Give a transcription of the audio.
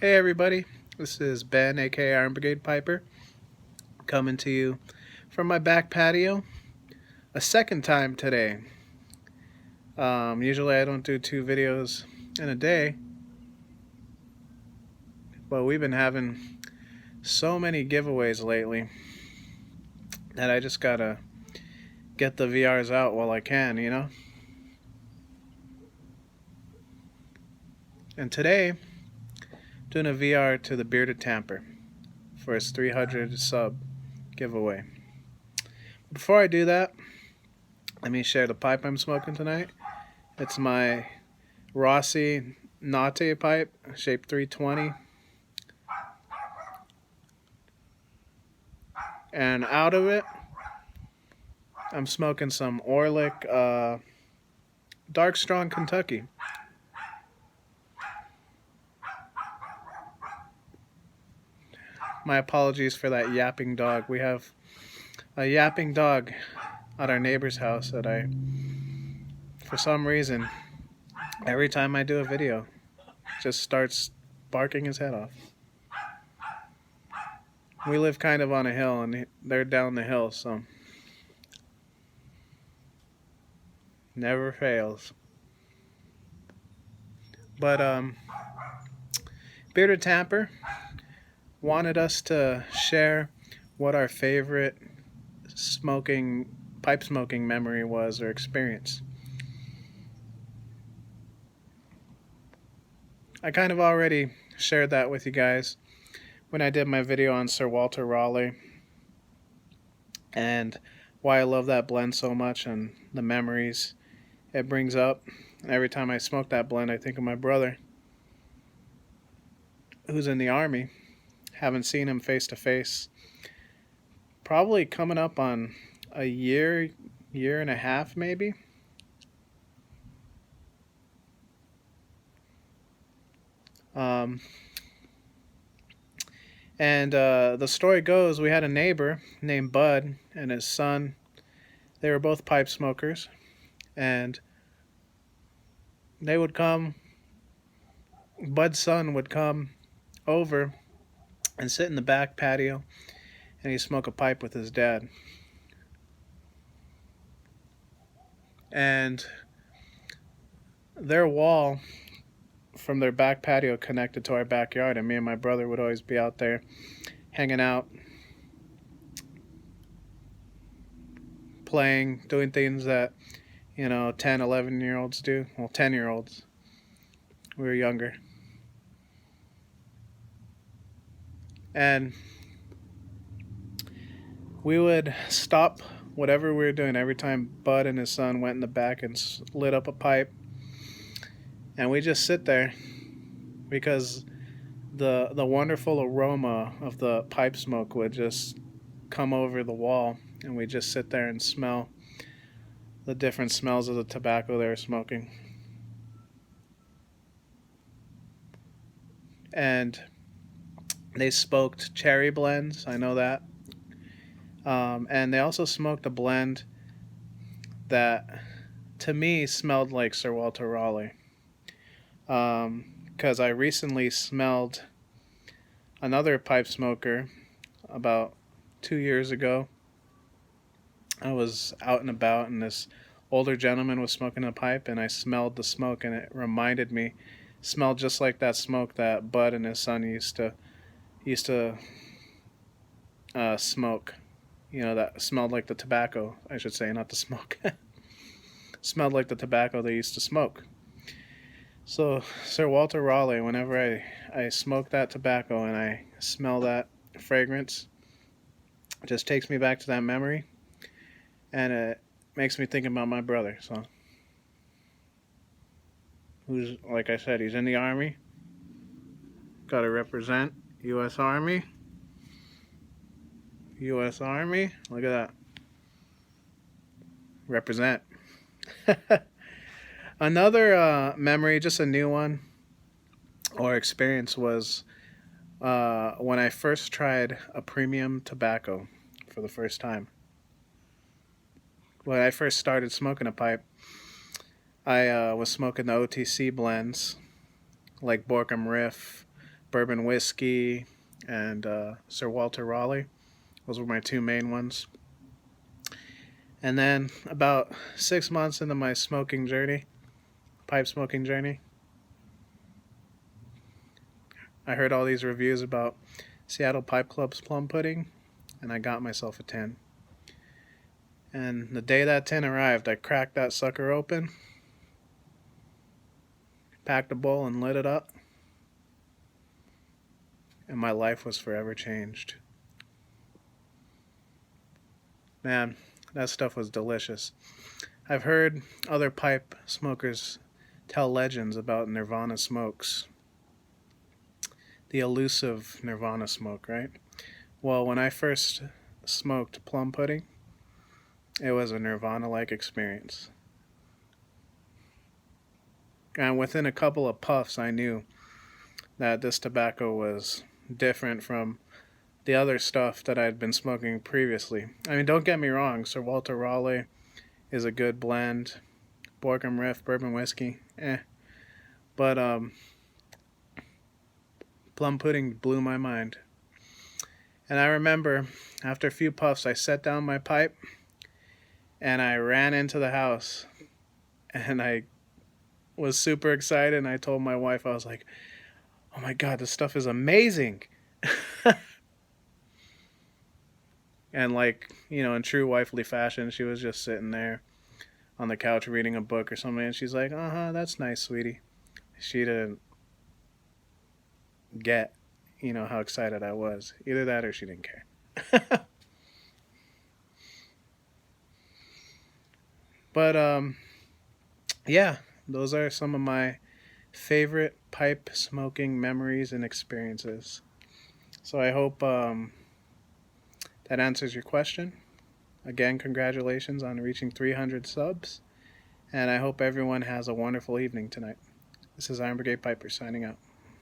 Hey everybody, this is Ben, aka Iron Brigade Piper, coming to you from my back patio a second time today. Usually I don't do 2 videos in a day, but we've been having so many giveaways lately that I just gotta get the VRs out while I can, you know? And today, doing a VR to the Bearded Tamper for his 300 sub giveaway. Before I do that, let me share the pipe I'm smoking tonight. It's my Rossi Nate pipe, shape 320. And out of it, I'm smoking some Orlick Dark Strong Kentucky. My apologies for that yapping dog. We have a yapping dog at our neighbor's house that for some reason, every time I do a video, just starts barking his head off. We live kind of on a hill and they're down the hill, so never fails. But Bearded Tamper wanted us to share what our favorite pipe smoking memory was or experience. I kind of already shared that with you guys when I did my video on Sir Walter Raleigh and why I love that blend so much and the memories it brings up. Every time I smoke that blend, I think of my brother who's in the Army. Haven't seen him face to face. Probably coming up on a year and a half maybe. The story goes, we had a neighbor named Bud and his son. They were both pipe smokers, and they would come. Bud's son would come over and sit in the back patio, and he'd smoke a pipe with his dad. And their wall from their back patio connected to our backyard, and me and my brother would always be out there hanging out, playing, doing things that 10, 11-year-olds do. Well, 10-year-olds. We were younger. And we would stop whatever we were doing every time Bud and his son went in the back and lit up a pipe. And we just sit there because the wonderful aroma of the pipe smoke would just come over the wall, and we just sit there and smell the different smells of the tobacco they were smoking. And they smoked cherry blends, I know that. And they also smoked a blend that to me smelled like Sir Walter Raleigh. Because I recently smelled another pipe smoker about 2 years ago. I was out and about, and this older gentleman was smoking a pipe, and I smelled the smoke, and it smelled just like that smoke that Bud and his son used to smoke. That smelled like the tobacco, I should say, not the smoke. Smelled like the tobacco they used to smoke. So Sir Walter Raleigh, whenever I smoke that tobacco and I smell that fragrance, it just takes me back to that memory, and it makes me think about my brother. So, who's, like I said, he's in the Army. Got to represent U.S. Army. U.S. Army. Look at that. Represent. Another memory, just a new one, or experience, was when I first tried a premium tobacco for the first time. When I first started smoking a pipe, I was smoking the OTC blends, like Borkum Riff, bourbon whiskey, and Sir Walter Raleigh. Those were my two main ones. And then about 6 months into my smoking journey, pipe smoking journey, I heard all these reviews about Seattle Pipe Club's plum pudding, and I got myself a tin. And the day that tin arrived, I cracked that sucker open, packed a bowl, and lit it up. And my life was forever changed. Man, that stuff was delicious. I've heard other pipe smokers tell legends about Nirvana smokes. The elusive Nirvana smoke, right? Well, when I first smoked plum pudding, it was a Nirvana-like experience. And within a couple of puffs, I knew that this tobacco was different from the other stuff that I had been smoking previously. I mean, don't get me wrong, Sir Walter Raleigh is a good blend. Borkum Riff, bourbon whiskey, But plum pudding blew my mind. And I remember, after a few puffs, I set down my pipe, and I ran into the house, and I was super excited, and I told my wife, I was like, oh my God, this stuff is amazing. And in true wifely fashion, she was just sitting there on the couch reading a book or something, and she's like, that's nice, sweetie. She didn't get, how excited I was. Either that or she didn't care. But, yeah, those are some of my favorite pipe smoking memories and experiences. So I hope that answers your question. Again, congratulations on reaching 300 subs. And I hope everyone has a wonderful evening tonight. This is Iron Brigade Piper signing out.